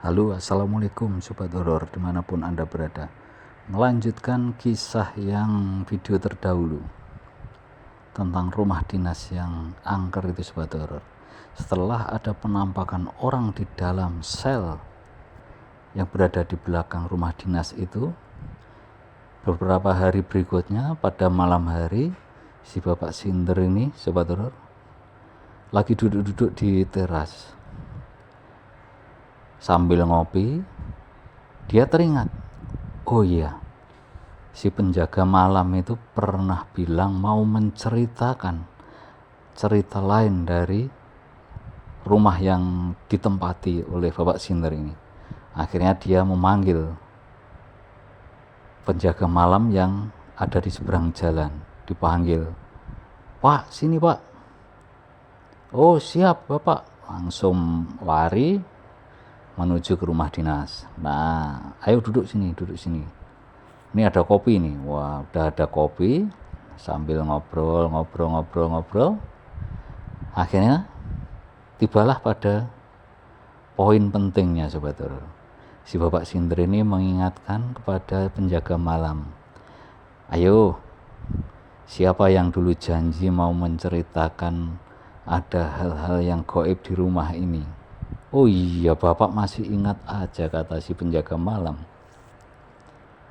Halo, assalamualaikum sobat horor dimanapun anda berada. Melanjutkan kisah yang video terdahulu tentang rumah dinas yang angker itu sobat horor. Setelah ada penampakan orang di dalam sel yang berada di belakang rumah dinas itu, beberapa hari berikutnya pada malam hari si Bapak Sinder ini sobat horor lagi duduk-duduk di teras sambil ngopi. Dia teringat, oh iya, si penjaga malam itu pernah bilang mau menceritakan cerita lain dari rumah yang ditempati oleh Bapak Sinder ini. Akhirnya dia memanggil penjaga malam yang ada di seberang jalan. Dipanggil, "Pak, sini Pak." "Oh siap Bapak." Langsung lari menuju ke rumah dinas. "Nah, ayo duduk sini. Ini ada kopi nih." Wah, udah ada kopi. Sambil ngobrol. Akhirnya tibalah pada poin pentingnya sobat horor. Si Bapak Sinder ini mengingatkan kepada penjaga malam, "Ayo, siapa yang dulu janji mau menceritakan ada hal-hal yang gaib di rumah ini?" "Oh iya, Bapak masih ingat aja," kata si penjaga malam.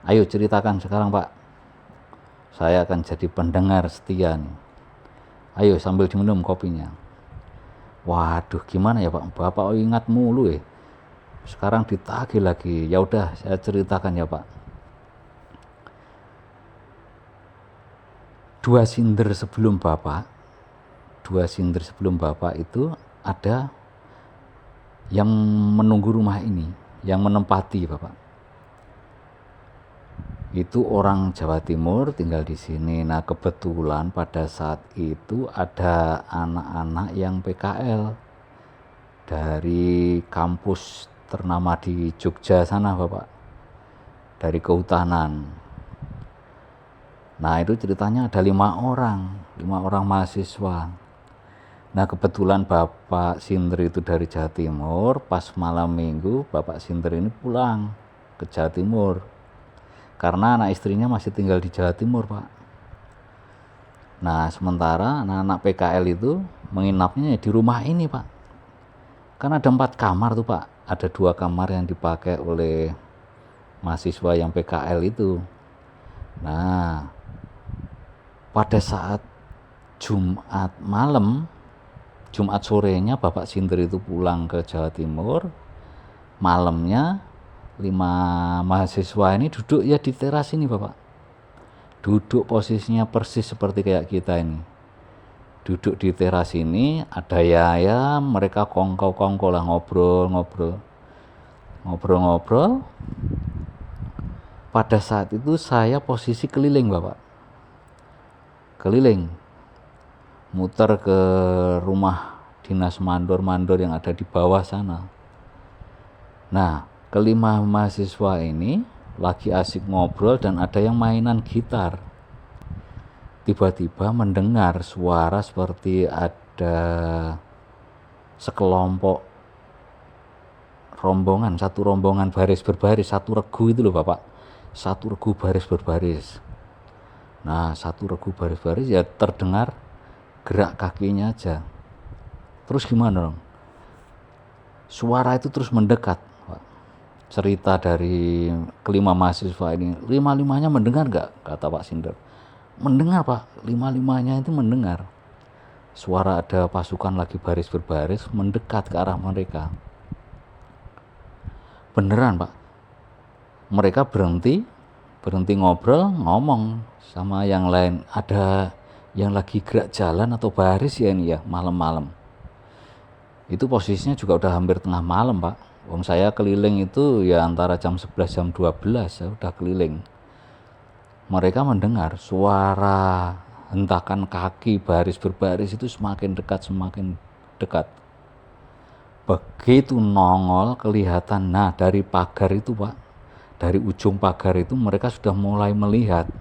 "Ayo ceritakan sekarang Pak, saya akan jadi pendengar setia nih. Ayo," sambil diminum kopinya. "Waduh, gimana ya Pak, Bapak ingat mulu ya. Sekarang ditagih lagi. Ya udah, saya ceritakan ya Pak. Dua sinder sebelum Bapak itu ada yang menunggu rumah ini, yang menempati Bapak. Itu orang Jawa Timur tinggal di sini. Nah, kebetulan pada saat itu ada anak-anak yang PKL dari kampus ternama di Jogja sana Bapak, dari kehutanan. Nah, itu ceritanya ada 5 orang mahasiswa. Nah, kebetulan Bapak Sinder itu dari Jawa Timur. Pas malam minggu Bapak Sinder ini pulang ke Jawa Timur karena anak istrinya masih tinggal di Jawa Timur Pak. Nah, sementara anak-anak PKL itu menginapnya di rumah ini Pak. Kan ada 4 kamar tuh Pak. Ada 2 kamar yang dipakai oleh mahasiswa yang PKL itu. Nah, pada saat Jumat sorenya Bapak Sinder itu pulang ke Jawa Timur. Malamnya 5 mahasiswa ini duduk ya di teras ini Bapak. Duduk posisinya persis seperti kayak kita ini. Duduk di teras ini, ada ya mereka kongko lah, ngobrol. Pada saat itu saya posisi keliling Bapak. Keliling. Muter ke rumah dinas mandor yang ada di bawah sana. Nah, ke-5 mahasiswa ini lagi asik ngobrol dan ada yang mainan gitar. Tiba-tiba mendengar suara seperti ada sekelompok rombongan, satu rombongan baris berbaris, satu regu itu loh Bapak. Satu regu baris berbaris. Nah, satu regu baris baris ya terdengar gerak kakinya aja. Terus gimana dong? Suara itu terus mendekat Pak. Cerita dari ke-5 mahasiswa ini, 5-5-nya mendengar gak? Kata Pak Sinder. Mendengar Pak, 5-5-nya itu mendengar. Suara ada pasukan lagi baris berbaris mendekat ke arah mereka. Beneran Pak. Mereka berhenti ngobrol, ngomong sama yang lain. Ada yang lagi gerak jalan atau baris ya ini ya, malam-malam. Itu posisinya juga udah hampir tengah malam Pak. Wong saya keliling itu ya antara jam 11 jam 12 ya udah keliling. Mereka mendengar suara hentakan kaki baris berbaris itu semakin dekat. Begitu nongol kelihatan, nah dari pagar itu Pak, dari ujung pagar itu mereka sudah mulai melihat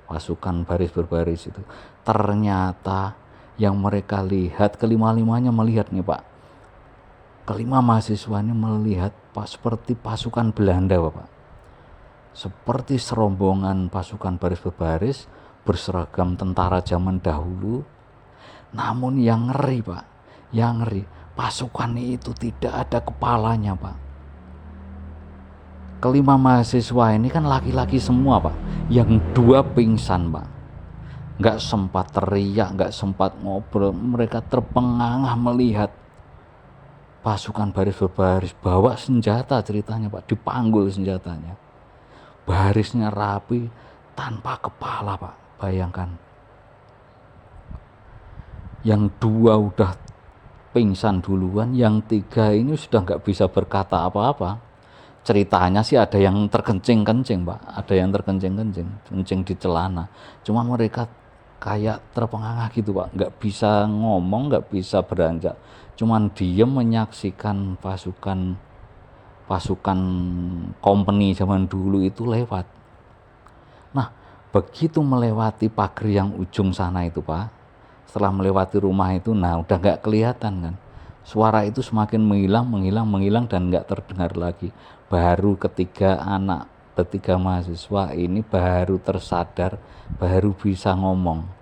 pasukan baris berbaris itu. Ternyata yang mereka lihat, ke-5-5-nya melihat nih Pak, Kelima mahasiswa ini melihat seperti pasukan Belanda, Bapak. Seperti serombongan pasukan baris berbaris berseragam tentara zaman dahulu. Namun yang ngeri, Pak, yang ngeri, pasukan itu tidak ada kepalanya, Pak. Kelima mahasiswa ini kan laki-laki semua, Pak. Yang dua pingsan, Pak. Nggak sempat teriak, nggak sempat ngobrol. Mereka terpengangah melihat pasukan baris berbaris bawa senjata, ceritanya, Pak. Dipanggul senjatanya. Barisnya rapi, tanpa kepala, Pak. Bayangkan. Yang dua udah pingsan duluan, yang tiga ini sudah nggak bisa berkata apa-apa. Ceritanya sih ada yang terkencing-kencing, Pak. Ada yang terkencing-kencing, kencing di celana. Cuma mereka kayak terpengangah gitu, Pak. Nggak bisa ngomong, nggak bisa beranjak. Cuman diem menyaksikan pasukan company zaman dulu itu lewat. Nah, begitu melewati pagar yang ujung sana itu, Pak. Setelah melewati rumah itu, nah udah nggak kelihatan kan. Suara itu semakin menghilang dan nggak terdengar lagi. Baru ketiga mahasiswa ini baru tersadar, baru bisa ngomong.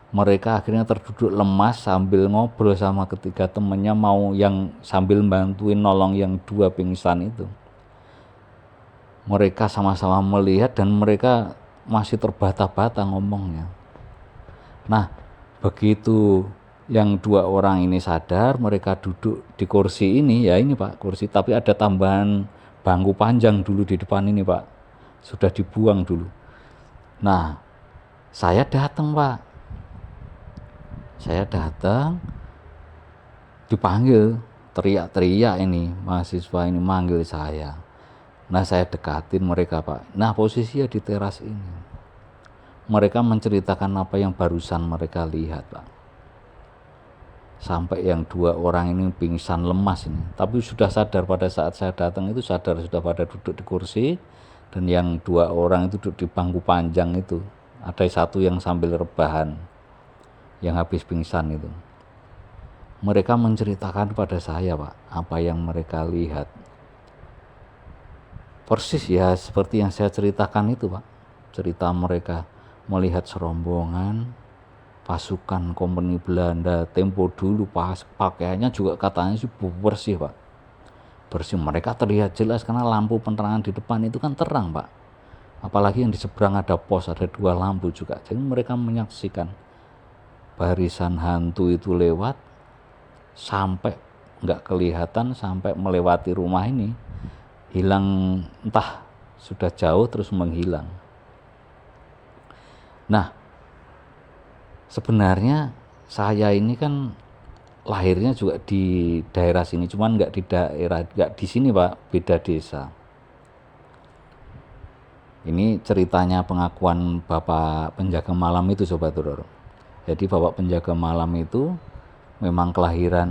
Mereka akhirnya terduduk lemas sambil ngobrol sama ketiga temennya, mau yang sambil bantuin nolong yang dua pingsan itu. Mereka sama-sama melihat dan mereka masih terbata-bata ngomongnya. Nah, begitu yang dua orang ini sadar, mereka duduk di kursi ini, ya ini, Pak, kursi, tapi ada tambahan bangku panjang dulu di depan ini, Pak. Sudah dibuang dulu. Nah, saya datang, Pak. Saya datang, dipanggil, teriak-teriak ini, mahasiswa ini manggil saya. Nah, saya dekatin mereka, Pak. Nah, posisinya di teras ini. Mereka menceritakan apa yang barusan mereka lihat, Pak. Sampai yang dua orang ini pingsan lemas ini, tapi sudah sadar pada saat saya datang itu, sadar sudah pada duduk di kursi, dan yang dua orang itu duduk di bangku panjang itu. Ada satu yang sambil rebahan, yang habis pingsan itu. Mereka menceritakan pada saya, Pak, apa yang mereka lihat. Persis ya seperti yang saya ceritakan itu, Pak. Cerita mereka melihat serombongan pasukan kompeni Belanda tempo dulu, pakaiannya juga katanya sih bersih, Pak. Bersih, mereka terlihat jelas karena lampu penerangan di depan itu kan terang, Pak. Apalagi yang di seberang ada pos, ada dua lampu juga. Jadi mereka menyaksikan barisan hantu itu lewat sampai nggak kelihatan, sampai melewati rumah ini, hilang, entah sudah jauh terus menghilang. Nah, sebenarnya saya ini kan lahirnya juga di daerah sini, cuman nggak di sini, Pak, beda desa. Ini ceritanya pengakuan Bapak penjaga malam itu, Sobat Horor. Jadi Bapak penjaga malam itu memang kelahiran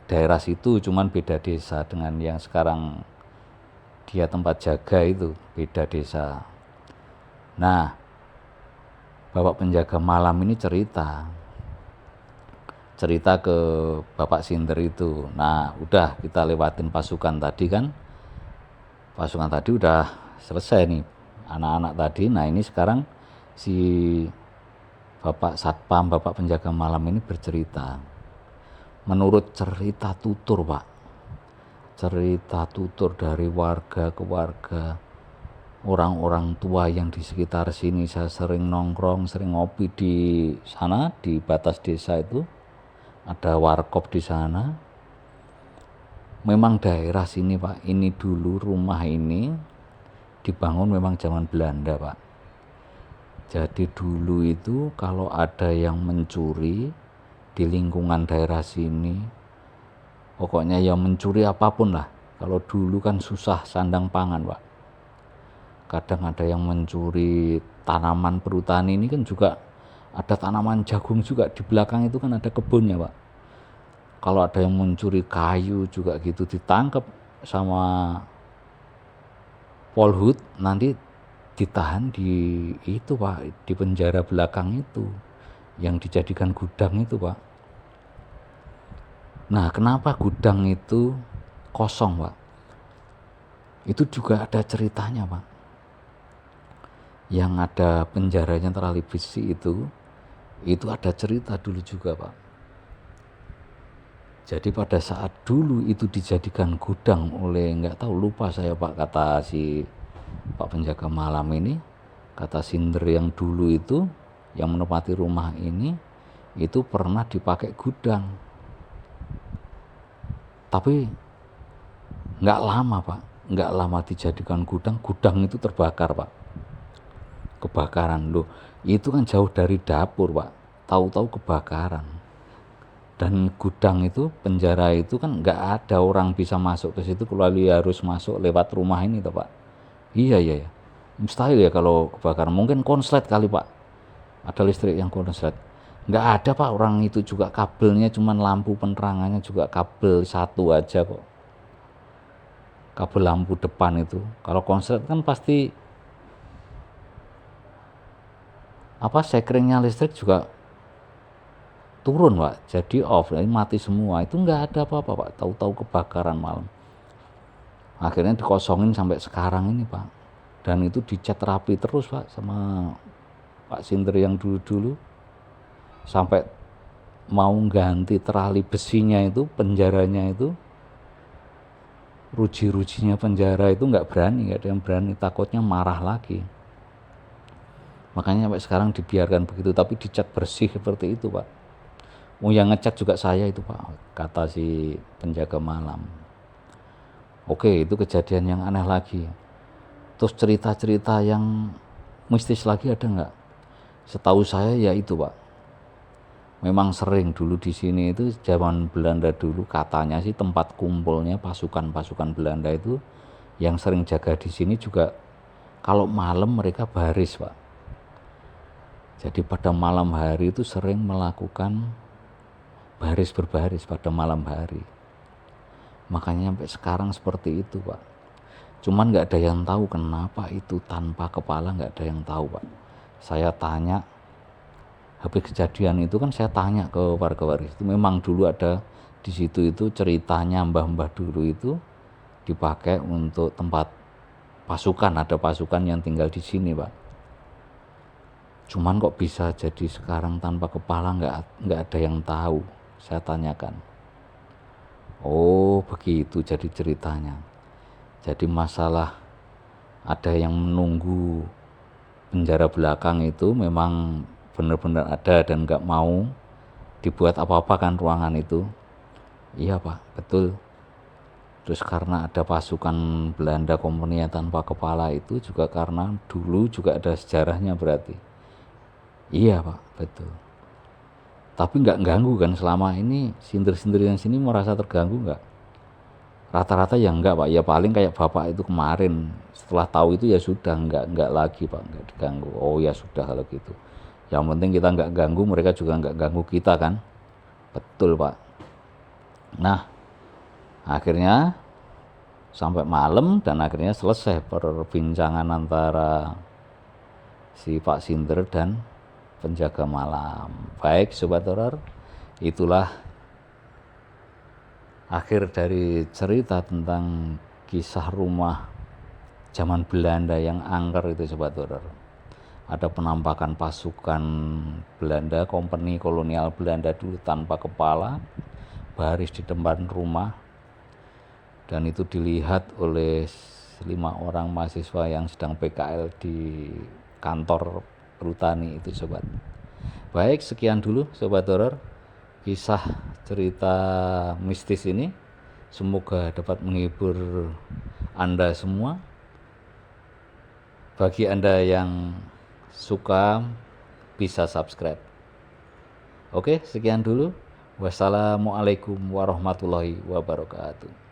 daerah situ, cuman beda desa dengan yang sekarang dia tempat jaga itu, beda desa. Nah, Bapak penjaga malam ini cerita ke Bapak Sinder itu. Nah, udah kita lewatin pasukan tadi kan. Pasukan tadi udah selesai nih, anak-anak tadi. Nah, ini sekarang si Bapak Satpam, Bapak penjaga malam ini bercerita. Menurut cerita tutur, Pak. Cerita tutur dari warga ke warga. Orang-orang tua yang di sekitar sini, saya sering nongkrong, sering ngopi di sana, di batas desa itu. Ada warkop di sana. Memang daerah sini, Pak, ini dulu rumah ini dibangun memang zaman Belanda, Pak. Jadi dulu itu kalau ada yang mencuri di lingkungan daerah sini, pokoknya yang mencuri apapun lah. Kalau dulu kan susah sandang pangan, Pak. Kadang ada yang mencuri tanaman perhutani, ini kan juga ada tanaman jagung juga di belakang itu kan ada kebunnya, Pak. Kalau ada yang mencuri kayu juga gitu, ditangkap sama Polhut, nanti ditahan di itu, Pak, di penjara belakang itu yang dijadikan gudang itu, Pak. Nah, kenapa gudang itu kosong, Pak? Itu juga ada ceritanya, Pak. Yang ada penjaranya terali besi itu ada cerita dulu juga, Pak. Jadi pada saat dulu itu dijadikan gudang oleh, nggak tahu, lupa saya, Pak, kata si Pak penjaga malam ini, kata Sinder yang dulu itu yang menempati rumah ini itu pernah dipakai gudang. Tapi nggak lama, Pak, nggak lama dijadikan gudang, gudang itu terbakar, Pak. Kebakaran loh, itu kan jauh dari dapur, Pak, tahu-tahu kebakaran. Dan gudang itu, penjara itu kan nggak ada orang bisa masuk ke situ kecuali harus masuk lewat rumah ini toh, Pak. Iya, iya, iya, mustahil ya kalau kebakaran. Mungkin konslet kali, Pak, ada listrik yang konslet. Nggak ada, Pak, orang itu juga kabelnya cuman lampu penerangannya juga kabel satu aja kok, kabel lampu depan itu. Kalau konslet kan pasti apa, sekringnya listrik juga turun, Pak, jadi off, jadi mati semua. Itu nggak ada apa-apa, Pak, tahu-tahu kebakaran malam. Akhirnya dikosongin sampai sekarang ini, Pak, dan itu dicat rapi terus, Pak, sama Pak Sinder yang dulu-dulu, sampai mau ganti terali besinya itu, penjaranya itu, ruji-rujinya penjara itu nggak ada yang berani, takutnya marah lagi. Makanya sampai sekarang dibiarkan begitu, tapi dicat bersih seperti itu, Pak. Yang ngecat juga saya itu, Pak, kata si penjaga malam. Oke, itu kejadian yang aneh lagi. Terus cerita-cerita yang mistis lagi ada nggak? Setahu saya ya itu, Pak. Memang sering dulu di sini itu zaman Belanda dulu, katanya sih tempat kumpulnya pasukan-pasukan Belanda itu, yang sering jaga di sini juga kalau malam mereka baris, Pak. Jadi pada malam hari itu sering melakukan baris berbaris pada malam hari. Makanya sampai sekarang seperti itu, Pak. Cuman nggak ada yang tahu kenapa itu tanpa kepala, nggak ada yang tahu, Pak. Saya tanya, habis kejadian itu kan saya tanya ke warga-warga itu, memang dulu ada di situ itu ceritanya mbah-mbah dulu itu dipakai untuk tempat pasukan, ada pasukan yang tinggal di sini, Pak. Cuman kok bisa jadi sekarang tanpa kepala, nggak ada yang tahu. Saya tanyakan. Oh, begitu jadi ceritanya. Jadi masalah ada yang menunggu penjara belakang itu memang benar-benar ada dan nggak mau dibuat apa-apa kan ruangan itu. Iya, Pak, betul. Terus karena ada pasukan Belanda Kompeni tanpa kepala itu juga karena dulu juga ada sejarahnya berarti. Iya, Pak, betul. Tapi nggak ganggu kan selama ini, sindir-sindir yang sini merasa terganggu nggak? Rata-rata ya enggak, Pak. Ya paling kayak bapak itu kemarin setelah tahu itu ya sudah enggak lagi, Pak, enggak diganggu. Oh ya sudah kalau gitu. Yang penting kita enggak ganggu, mereka juga enggak ganggu kita kan. Betul, Pak. Nah, akhirnya sampai malam dan akhirnya selesai perbincangan antara si Pak Sinder dan penjaga malam. Baik, Sobat Horor, itulah akhir dari cerita tentang kisah rumah zaman Belanda yang angker itu, Sobat Horor. Ada penampakan pasukan Belanda, kompeni kolonial Belanda dulu tanpa kepala, baris di depan rumah, dan itu dilihat oleh 5 orang mahasiswa yang sedang PKL di kantor Perhutani itu, Sobat. Baik, sekian dulu, Sobat Horor, kisah cerita mistis ini. Semoga dapat menghibur Anda semua. Bagi Anda yang suka bisa subscribe. Oke, sekian dulu. Wassalamualaikum warahmatullahi wabarakatuh.